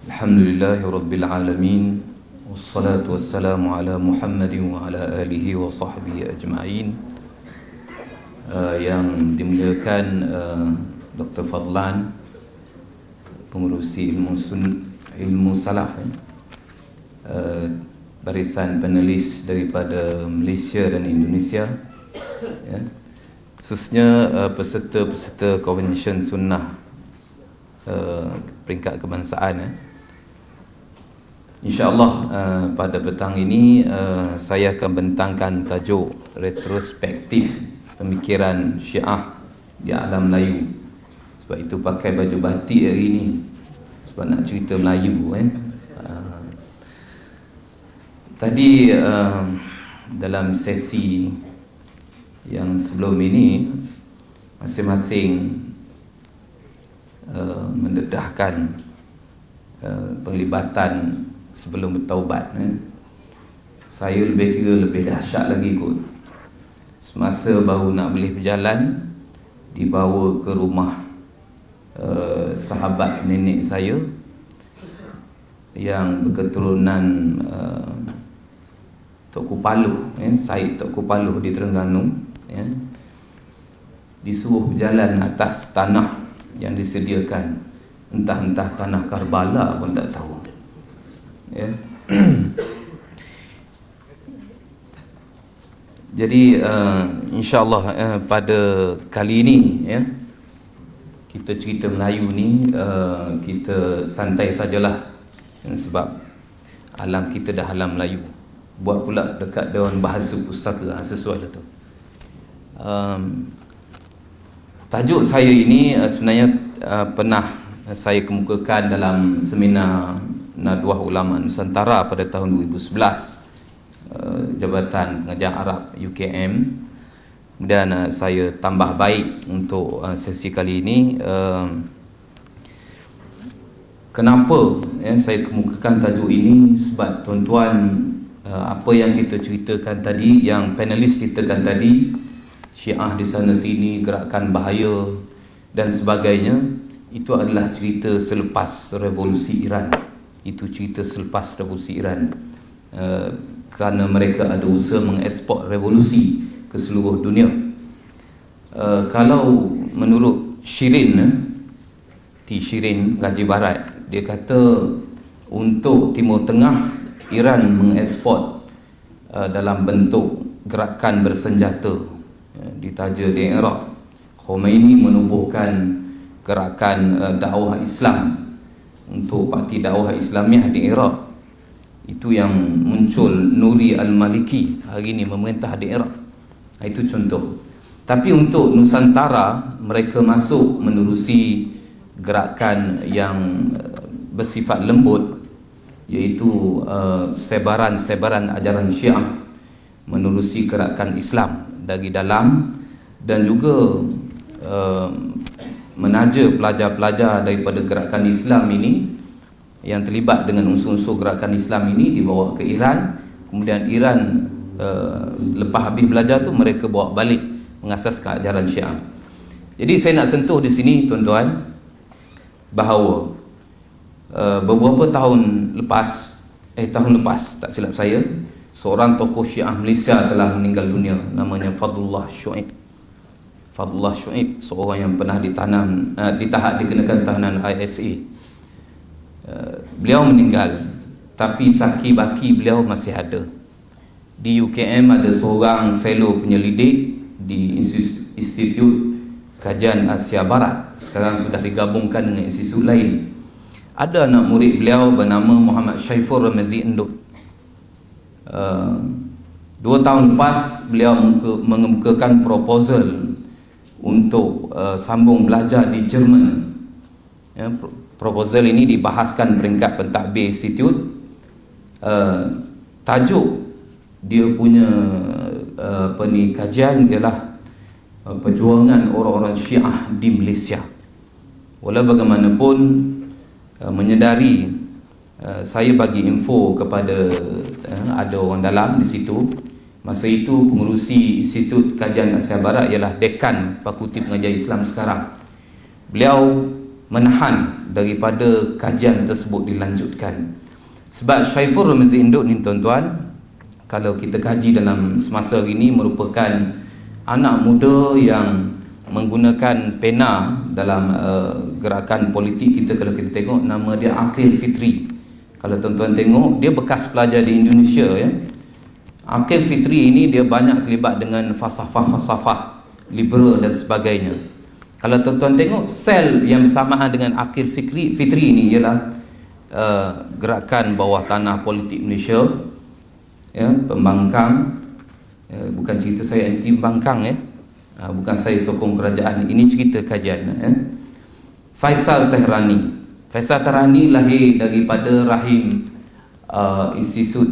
Alhamdulillahi Rabbil Alamin. Wassalatu wassalamu ala Muhammadin wa ala alihi wa sahbihi ajma'in. Yang dimuliakan Dr. Fadlan, pengurusi ilmu salaf, barisan panelis daripada Malaysia dan Indonesia, ya. Khususnya peserta-peserta Convention Sunnah peringkat kebangsaan, InsyaAllah pada petang ini saya akan bentangkan tajuk retrospektif pemikiran Syiah di alam Melayu. Sebab itu pakai baju batik hari ini, sebab nak cerita Melayu. Tadi dalam sesi yang sebelum ini, masing-masing mendedahkan penglibatan sebelum bertaubat. Saya lebih dahsyat lagi kot. Semasa baru nak boleh berjalan, dibawa ke rumah sahabat nenek saya yang berketurunan Tok Kupaluh, Syed Tok Kupaluh di Terengganu, disuruh berjalan atas tanah yang disediakan, entah tanah Karbala pun tak tahu, ya. Jadi insyaAllah pada kali ini, ya, kita cerita Melayu ni kita santai sajalah, sebab alam kita dah alam Melayu. Buat pula dekat Dewan Bahasa Pustaka, sesuai lah tu. Tajuk saya ini sebenarnya pernah saya kemukakan dalam seminar Nadwah Ulama Nusantara pada tahun 2011, Jabatan Pengajian Arab UKM. Kemudian saya tambah baik untuk sesi kali ini. Kenapa saya kemukakan tajuk ini? Sebab tuan-tuan, apa yang kita ceritakan tadi, yang panelis ceritakan tadi, Syiah di sana sini, gerakan bahaya dan sebagainya, itu adalah cerita selepas revolusi Iran. Itu cerita selepas revolusi Iran, kerana mereka ada usaha mengeksport revolusi ke seluruh dunia. Kalau menurut Shirin, T. Shirin Gaji Barat, dia kata untuk Timur Tengah, Iran mengeksport dalam bentuk gerakan bersenjata, ditaja di Iraq. Khomeini menubuhkan gerakan dakwah Islam untuk parti dakwah Islamiah di Iraq. Itu yang muncul Nuri Al-Maliki hari ini memerintah di Iraq. Itu contoh. Tapi untuk Nusantara, mereka masuk menerusi gerakan yang bersifat lembut, iaitu sebaran-sebaran ajaran Syiah, menerusi gerakan Islam dari dalam, dan juga menaja pelajar-pelajar daripada gerakan Islam ini yang terlibat dengan unsur-unsur gerakan Islam ini, dibawa ke Iran. Kemudian Iran lepas habis belajar tu, mereka bawa balik mengasaskan ajaran Syiah. Jadi saya nak sentuh di sini, tuan-tuan, bahawa beberapa tahun lepas, tak silap saya, seorang tokoh Syiah Malaysia telah meninggal dunia, namanya Fadlullah Shu'aib. Fadlullah Shu'aib, seorang yang pernah dikenakan tahanan ISA. Beliau meninggal, tapi saki baki beliau masih ada. Di UKM ada seorang fellow penyelidik di Institut Kajian Asia Barat, sekarang sudah digabungkan dengan institut lain. Ada anak murid beliau bernama Muhammad Syaifur Ramazi Endut. 2 tahun lepas beliau mengemukakan proposal untuk sambung belajar di Jerman. Proposal ini dibahaskan peringkat pentadbir institut. Tajuk dia punya kajian ialah perjuangan orang-orang Syiah di Malaysia. Walau bagaimanapun, menyedari, saya bagi info kepada ada orang dalam di situ. Masa itu pengurusi Institut Kajian Asia Barat ialah dekan Fakulti Pengajian Islam sekarang. Beliau menahan daripada kajian tersebut dilanjutkan. Sebab Syaiful Ramizi Induk ni tuan-tuan, kalau kita kaji dalam semasa hari ini, merupakan anak muda yang menggunakan pena dalam gerakan politik kita. Kalau kita tengok, nama dia Aqil Fitri. Kalau tuan-tuan tengok, dia bekas pelajar di Indonesia ya. Aqil Fitri ini dia banyak terlibat dengan falsafah liberal dan sebagainya. Kalau tuan-tuan tengok, sel yang bersamaan dengan Aqil Fitri ini ialah gerakan bawah tanah politik Malaysia ya, pembangkang. Bukan cerita saya anti pembangkang ya. Bukan saya sokong kerajaan, ini cerita kajian ya. Faisal Tehrani. Faisal Tehrani lahir daripada rahim institut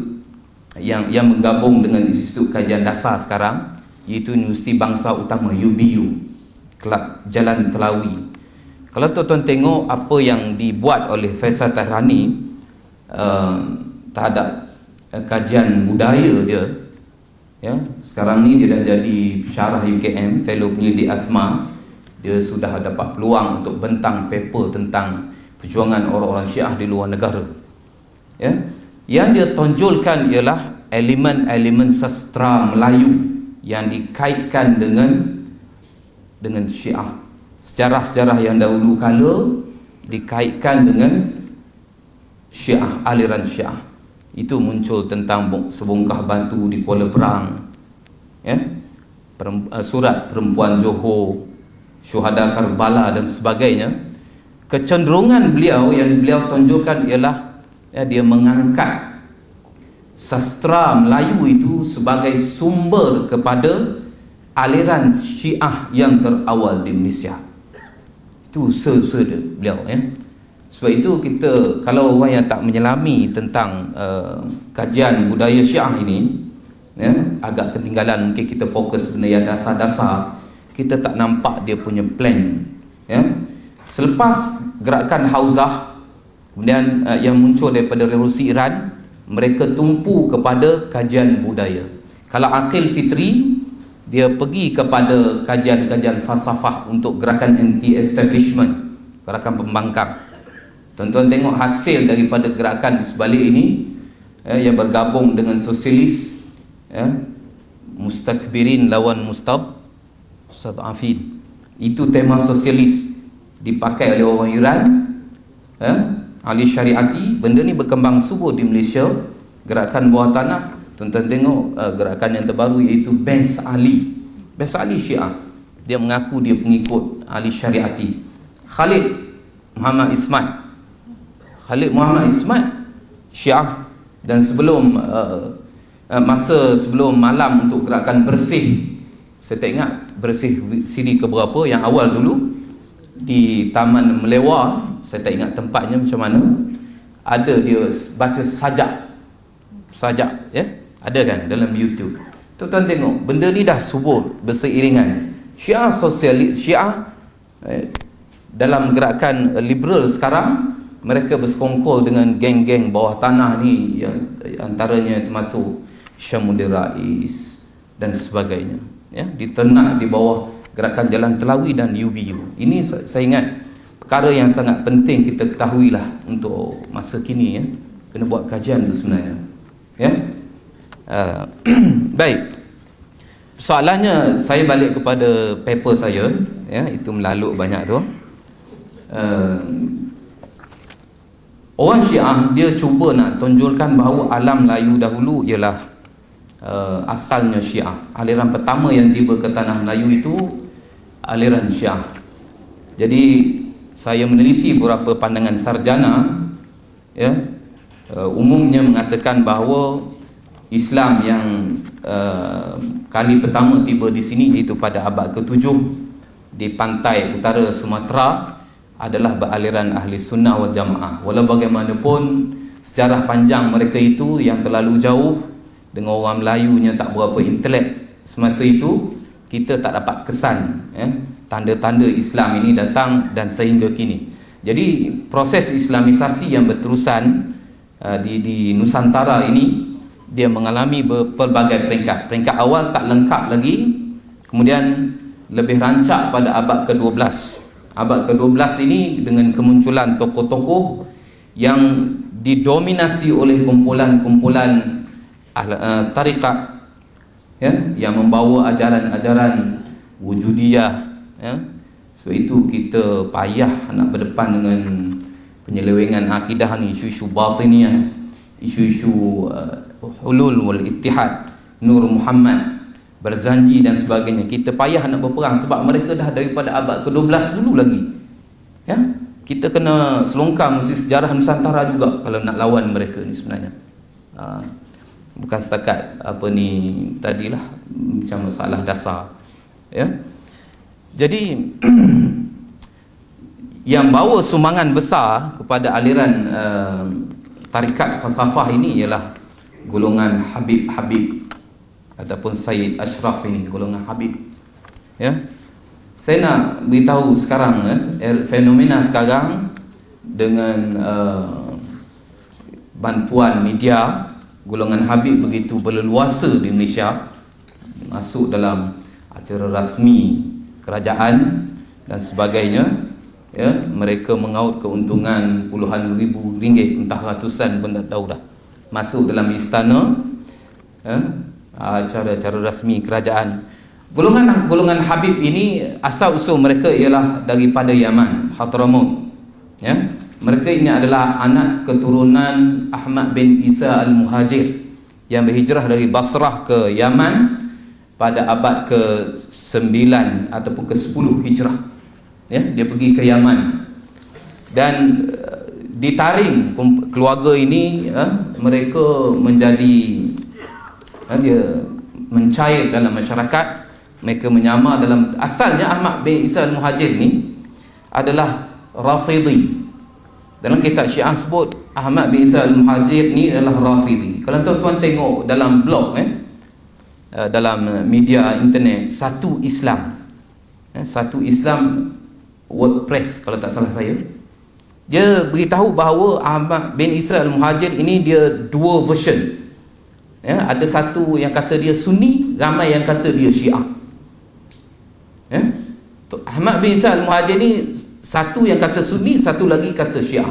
yang menggabung dengan Institut Kajian Dasar sekarang, iaitu Universiti Bangsa Utama UBU, Kelab Jalan Telawi. Kalau tuan-tuan tengok apa yang dibuat oleh Faisal Tehrani terhadap kajian budaya dia ya, sekarang ni dia dah jadi pensyarah UKM, fellow penyelidik Atma. Dia sudah dapat peluang untuk bentang paper tentang perjuangan orang-orang Syiah di luar negara ya. Yang dia tonjolkan ialah elemen-elemen sastra Melayu yang dikaitkan dengan Syiah. Sejarah-sejarah yang dahulu kala dikaitkan dengan Syiah, aliran Syiah. Itu muncul tentang sebongkah batu di Kuala Berang ya? Surat perempuan Johor, syuhada Karbala dan sebagainya. Kecenderungan beliau yang beliau tonjolkan ialah ya, dia mengangkat sastra Melayu itu sebagai sumber kepada aliran Syiah yang terawal di Malaysia. Itu sesuatu beliau ya. Sebab itu kita, kalau orang yang tak menyelami tentang kajian budaya Syiah ini ya, agak ketinggalan. Mungkin kita fokus benda yang dasar-dasar, kita tak nampak dia punya plan ya. Selepas gerakan Hauzah, kemudian yang muncul daripada revolusi Iran, mereka tumpu kepada kajian budaya. Kalau Aqil Fitri, dia pergi kepada kajian-kajian falsafah untuk gerakan anti-establishment, gerakan pembangkang. Tuan-tuan tengok hasil daripada gerakan di sebalik ini yang bergabung dengan sosialis ya, mustakbirin lawan mustad'afin. Itu tema sosialis dipakai oleh orang Iran ya, Ali Syariati. Benda ni berkembang subur di Malaysia. Gerakan bawah tanah, tuan-tuan tengok gerakan yang terbaru iaitu Banks Ali. Banks Ali Syiah, dia mengaku dia pengikut Ali Syariati. Khalid Muhammad Ismat Syiah. Dan sebelum masa sebelum malam untuk gerakan bersih, saya tak ingat bersih siri ke berapa, yang awal dulu di Taman Melewar, saya tak ingat tempatnya macam mana, ada dia baca sajak ya, ada kan dalam YouTube. Tuan-tuan tengok, benda ni dah subur berseiringan. Syiah sosialis, Syiah dalam gerakan liberal sekarang, mereka bersekongkol dengan geng-geng bawah tanah ni, yang antaranya termasuk Syamuddin Rais dan sebagainya ya, diternak di bawah gerakan Jalan Telawi dan UBU. Ini saya ingat perkara yang sangat penting kita ketahuilah untuk masa kini ya. Kena buat kajian tu sebenarnya ya. Baik, soalannya saya balik kepada paper saya ya, itu melaluk banyak tu. Orang Syiah dia cuba nak tonjolkan bahawa alam Melayu dahulu ialah asalnya Syiah. Aliran pertama yang tiba ke tanah Melayu itu aliran Syiah. Jadi saya meneliti beberapa pandangan sarjana ya, umumnya mengatakan bahawa Islam yang kali pertama tiba di sini, iaitu pada abad ke-7 di pantai utara Sumatera, adalah beraliran ahli sunnah wal jamaah. Walau bagaimanapun sejarah panjang mereka itu yang terlalu jauh, dengan orang Melayunya tak berapa intelek semasa itu, kita tak dapat kesan ya, tanda-tanda Islam ini datang dan sehingga kini. Jadi proses Islamisasi yang berterusan di Nusantara ini, dia mengalami berbagai peringkat. Peringkat awal tak lengkap lagi, kemudian lebih rancak pada abad ke-12. Abad ke-12 ini dengan kemunculan tokoh-tokoh yang didominasi oleh kumpulan-kumpulan tarikat, ya, yang membawa ajaran-ajaran wujudiyah, ya. Sebab itu kita payah nak berdepan dengan penyelewengan akidah ni, isu-isu batiniyah, isu-isu hulul wal ittihad, Nur Muhammad, berzanji dan sebagainya. Kita payah nak berperang sebab mereka dah daripada abad ke-12 dulu lagi, ya. Kita kena selongkar mesti sejarah Nusantara juga kalau nak lawan mereka ni sebenarnya. Bukan setakat apa ni tadilah, macam masalah dasar, ya. Jadi yang bawa sumbangan besar kepada aliran tarikat falsafah ini ialah golongan Habib ataupun Sayyid Ashraf ini, golongan Habib, ya. Saya nak beritahu sekarang, fenomena sekarang dengan bantuan media, golongan Habib begitu berleluasa di Malaysia, masuk dalam acara rasmi kerajaan dan sebagainya, ya. Mereka mengaut keuntungan puluhan ribu ringgit, entah ratusan pun tak tahu dah, masuk dalam istana, ya, acara-acara rasmi kerajaan. Golongan Habib ini asal usul mereka ialah daripada Yaman, Hadramaut, ya. Mereka ini adalah anak keturunan Ahmad bin Isa al-Muhajir yang berhijrah dari Basrah ke Yaman pada abad ke-9 ataupun ke-10 hijrah, ya. Dia pergi ke Yaman dan ditaring keluarga ini, ya, mereka menjadi, dia mencair dalam masyarakat. Mereka menyamar dalam, asalnya Ahmad bin Isa al-Muhajir ni adalah Rafidhi. Dalam kitab Syiah sebut Ahmad bin Isa al-Muhajir ni adalah Rafidhi. Kalau tuan-tuan tengok dalam blog, dalam media internet, Satu Islam, Satu Islam WordPress kalau tak salah saya, dia beritahu bahawa Ahmad bin Isa al-Muhajir ini dia dua version, ya. Ada satu yang kata dia Sunni, ramai yang kata dia Syiah, ya. Ahmad bin Isa al-Muhajir ni satu yang kata Sunni, satu lagi kata Syiah.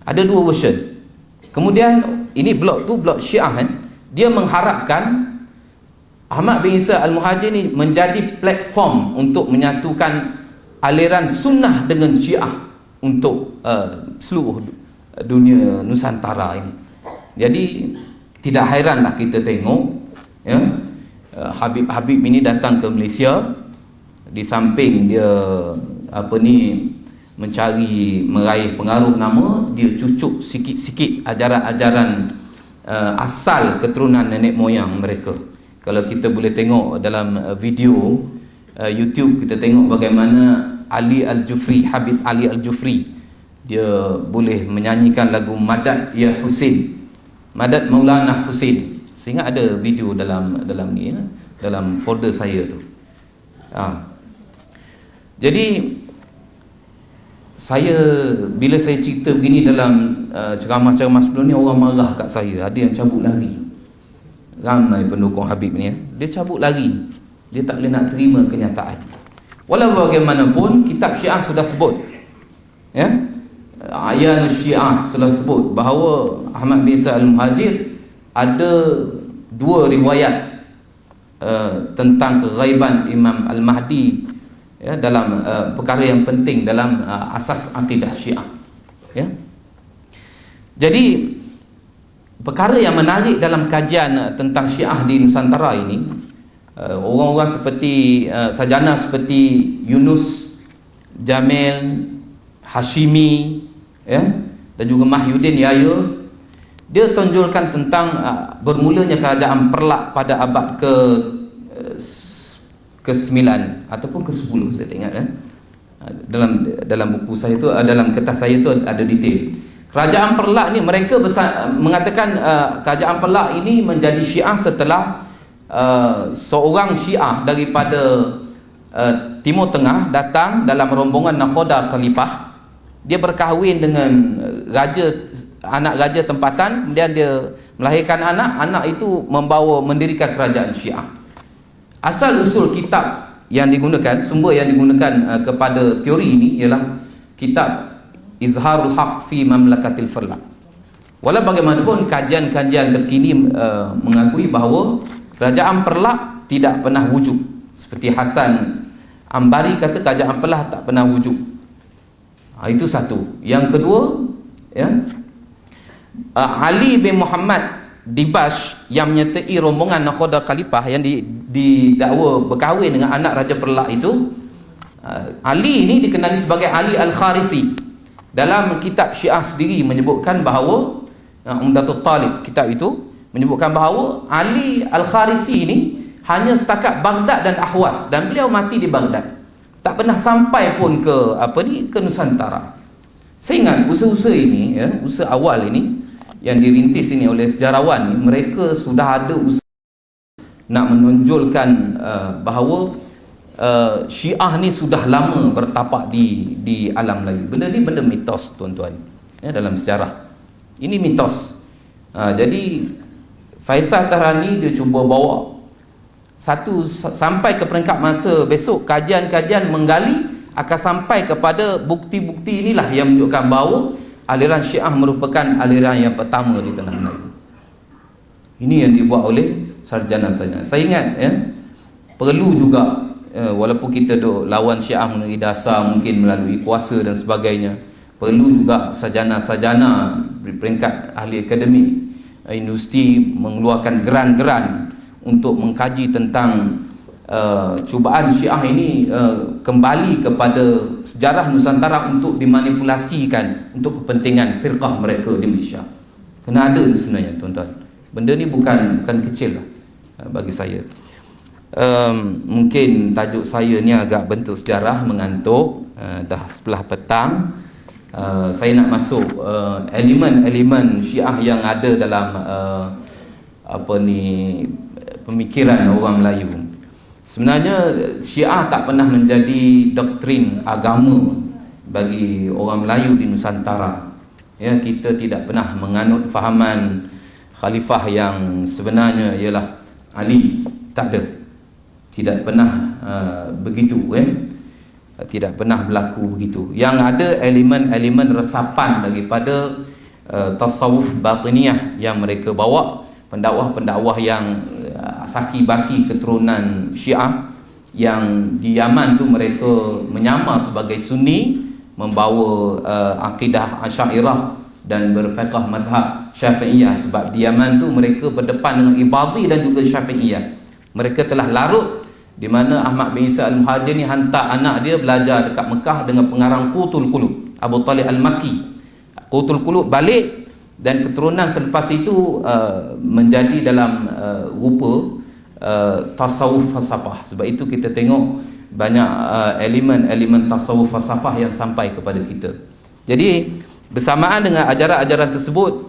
Ada dua version. Kemudian ini blog Syiah, dia mengharapkan Ahmad bin Isa al-Muhajir ni menjadi platform untuk menyatukan aliran sunnah dengan Syiah untuk seluruh dunia Nusantara ini. Jadi tidak hairanlah kita tengok, ya, Habib ini datang ke Malaysia. Di samping dia meraih pengaruh nama, dia cucuk sikit-sikit ajaran-ajaran asal keturunan nenek moyang mereka. Kalau kita boleh tengok dalam video YouTube, kita tengok bagaimana Habib Ali Al-Jufri, dia boleh menyanyikan lagu Madad Ya Husin, Madad Maulana Husin. Saya ingat ada video dalam ni, ya, dalam folder saya tu. Jadi bila saya cerita begini dalam ceramah-ceramah sebelum ni, orang marah kat saya. Ada yang cabut lari. Ramai pendukung Habib ni, ya. Dia cabut lari. Dia tak boleh nak terima kenyataan. Walau bagaimanapun, kitab Syiah sudah sebut, ya, Ayan Syiah sudah sebut bahawa Ahmad bin Isa al-Muhajir ada dua riwayat tentang keghaiban Imam Al-Mahdi, ya, dalam perkara yang penting dalam asas akidah Syiah, ya. Jadi perkara yang menarik dalam kajian tentang Syiah di Nusantara ini, orang-orang seperti sarjana seperti Yunus Jamil Hashimi, ya, dan juga Mahyudin Yahya, dia tonjolkan tentang bermulanya kerajaan Perlak pada abad ke-9 ataupun ke-10, saya tak ingat, dalam buku saya tu, dalam kertas saya tu ada detail. Kerajaan Perlak ni, mereka mengatakan kerajaan Perlak ini menjadi Syiah setelah seorang Syiah daripada Timur Tengah datang dalam rombongan Nakhoda Khalifah. Dia berkahwin dengan anak raja tempatan, kemudian dia melahirkan anak itu mendirikan kerajaan Syiah. Asal usul kitab yang digunakan, sumber yang digunakan kepada teori ini ialah kitab Izharul Haq fi Mamlakatil Farla. Walau bagaimanapun kajian-kajian terkini mengakui bahawa kerajaan Perlak tidak pernah wujud. Seperti Hasan Ambari kata kerajaan Perlak tak pernah wujud. Itu satu. Yang kedua, ya, Ali bin Muhammad Dibash yang menyertai rombongan Nakhoda Khalifah yang didakwa berkahwin dengan anak Raja Perlak itu, Ali ini dikenali sebagai Ali Al-Kharisi. Dalam kitab Syiah sendiri menyebutkan bahawa Umdatul Talib, kitab itu menyebutkan bahawa Ali Al-Kharisi ini hanya setakat Baghdad dan Ahwas, dan beliau mati di Baghdad, tak pernah sampai pun ke Nusantara. Saya ingat usaha-usaha ini, ya, usaha awal ini yang dirintis ini oleh sejarawan ni, mereka sudah ada usaha nak menonjolkan bahawa Syiah ni sudah lama bertapak di alam Melayu. Benda ni benda mitos, tuan-tuan, ya, dalam sejarah. Ini mitos. Jadi Faisal Tahrani dia cuba bawa sampai ke peringkat masa besok, kajian-kajian menggali akan sampai kepada bukti-bukti inilah yang menunjukkan bahawa aliran Syiah merupakan aliran yang pertama di tanah Melayu. Ini yang dibuat oleh sarjana-sarjana. Saya ingat, ya, perlu juga, walaupun kita duk lawan Syiah melalui dasar, mungkin melalui kuasa dan sebagainya, perlu juga sarjana-sarjana peringkat ahli akademik universiti mengeluarkan geran-geran untuk mengkaji tentang cubaan Syiah ini kembali kepada sejarah Nusantara untuk dimanipulasikan untuk kepentingan firqah mereka di Malaysia. Kena ada sebenarnya, tuan-tuan. Benda ni bukan kecil lah bagi saya. Mungkin tajuk saya ni agak bentuk sejarah, mengantuk, dah sebelah petang. Saya nak masuk elemen-elemen Syiah yang ada dalam pemikiran orang Melayu. Sebenarnya Syiah tak pernah menjadi doktrin agama bagi orang Melayu di Nusantara. Ya, kita tidak pernah menganut fahaman khalifah yang sebenarnya ialah Ali. Tak ada. Tidak pernah begitu, tidak pernah berlaku begitu. Yang ada elemen-elemen resapan daripada tasawuf batiniah yang mereka bawa, pendakwah-pendakwah yang asaki baki keturunan Syiah yang di Yaman tu mereka menyamar sebagai Sunni, membawa akidah Asy'ariyah dan berfiqh mazhab Syafi'iyah. Sebab di Yaman tu mereka berdepan dengan Ibadhi dan juga Syafi'iyah. Mereka telah larut, di mana Ahmad bin Isa Al-Muhajir ni hantar anak dia belajar dekat Mekah dengan pengarang Qutul Qulub, Abu Talib Al-Makki. Qutul Qulub balik, dan keturunan selepas itu menjadi dalam rupa tasawuf falsafah. Sebab itu kita tengok banyak elemen-elemen tasawuf falsafah yang sampai kepada kita. Jadi bersamaan dengan ajaran-ajaran tersebut,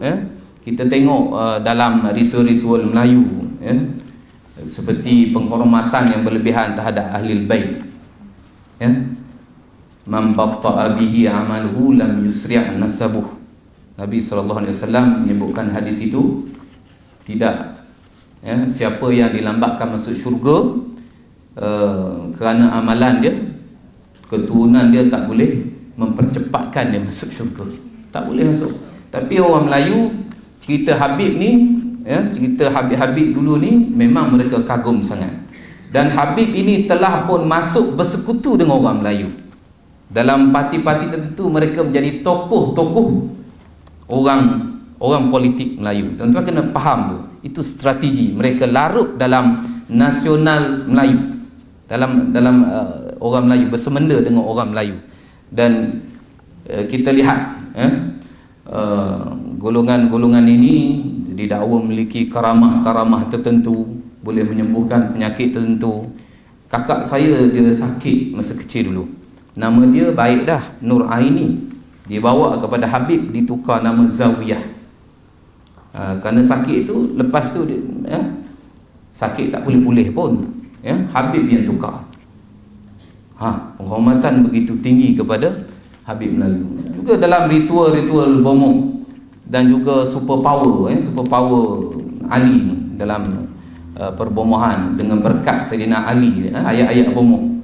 kita tengok dalam ritual-ritual Melayu, seperti penghormatan yang berlebihan terhadap Ahlul Bait, man batta'a bihi amaluhu lam yusri' nasabuh. Nabi SAW menyebutkan hadis itu, tidak, siapa yang dilambatkan masuk syurga kerana amalan dia, keturunan dia tak boleh mempercepatkan dia masuk syurga, tak boleh masuk. Tapi orang Melayu, cerita Habib ni, cerita Habib-Habib dulu ni memang mereka kagum sangat. Dan Habib ini telah pun masuk bersekutu dengan orang Melayu. Dalam parti-parti tertentu mereka menjadi tokoh-tokoh orang politik Melayu. Tuan-tuan kena faham tu. Itu strategi. Mereka larut dalam nasional Melayu. Dalam orang Melayu, bersemenda dengan orang Melayu. Dan kita lihat golongan-golongan ini didakwa memiliki karamah-karamah tertentu, boleh menyembuhkan penyakit tertentu. Kakak saya dia sakit masa kecil dulu, nama dia baik dah, Nur Aini, dibawa kepada Habib, ditukar nama Zawiyah. Kerana sakit itu, lepas tu dia, sakit tak pulih-pulih pun, Habib yang tukar. Penghormatan begitu tinggi kepada Habib Melayu. Juga dalam ritual-ritual bomong dan juga super power Ali ni, dalam perbomohan dengan berkat Sayyidina Ali, ayat-ayat bomoh.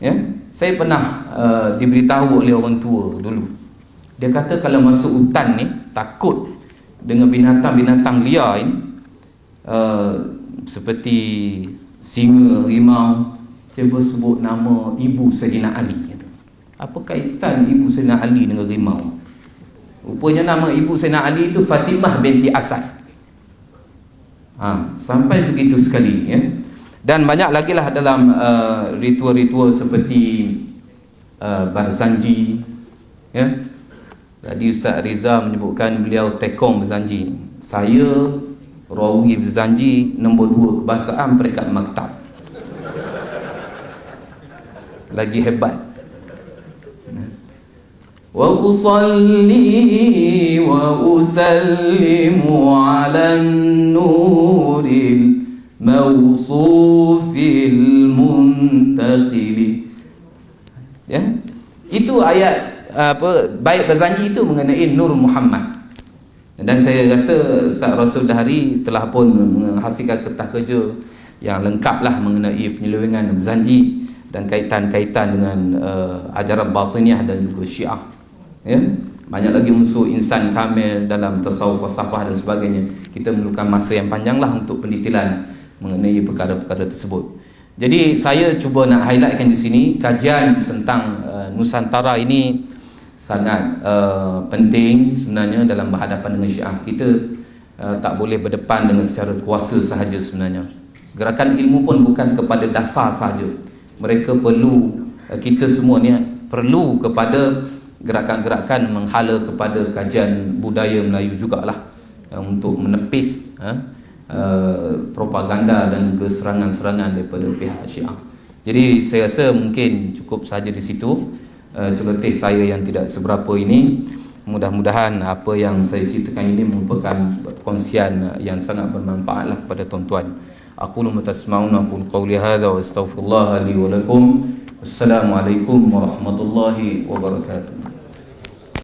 Ya, saya pernah diberitahu oleh orang tua dulu. Dia kata kalau masuk hutan ni takut dengan binatang-binatang liar ini, seperti singa, rimau. Saya sebut nama ibu Sayyidina Ali. Apa kaitan ibu Sayyidina Ali dengan rimau? Rupanya nama ibu Sayyidina Ali itu Fatimah binti Asad. Sampai begitu sekali, ya. Dan banyak lagi lah dalam ritual-ritual seperti Barzanji, ya. Tadi Ustaz Riza menyebutkan beliau tekong Barzanji. Saya rawi Barzanji nombor 2 kebangsaan peringkat maktab. Lagi hebat. Wa usalli wa usallimu ala nuril mawsufil muntaqili. Ya, itu ayat bait Barzanji itu mengenai Nur Muhammad. Dan saya rasa Ustaz Rasul Dahari telah pun menghasilkan kertas kerja yang lengkap lah mengenai penyelewengan Barzanji dan kaitan-kaitan dengan ajaran batiniah dan juga Syiah. Ya, banyak lagi unsur insan kamil dalam tasawuf, falsafah dan sebagainya. Kita memerlukan masa yang panjanglah untuk penelitian mengenai perkara-perkara tersebut. Jadi saya cuba nak highlightkan di sini kajian tentang Nusantara ini sangat penting sebenarnya dalam berhadapan dengan Syiah. Kita tak boleh berdepan dengan secara kuasa sahaja sebenarnya. Gerakan ilmu pun bukan kepada dasar sahaja. Mereka perlu, kita semua ni perlu kepada gerakan-gerakan menghala kepada kajian budaya Melayu jugalah, untuk menepis propaganda dan juga serangan-serangan daripada pihak Syiah. Jadi saya rasa mungkin cukup saja di situ celoteh saya yang tidak seberapa ini. Mudah-mudahan apa yang saya ceritakan ini merupakan perkongsian yang sangat bermanfaatlah kepada tuan-tuan. Aqulu ma tasma'una aqulu qawli hadza wa astaghfirullah li wa lakum. Wassalamualaikum warahmatullahi wabarakatuh.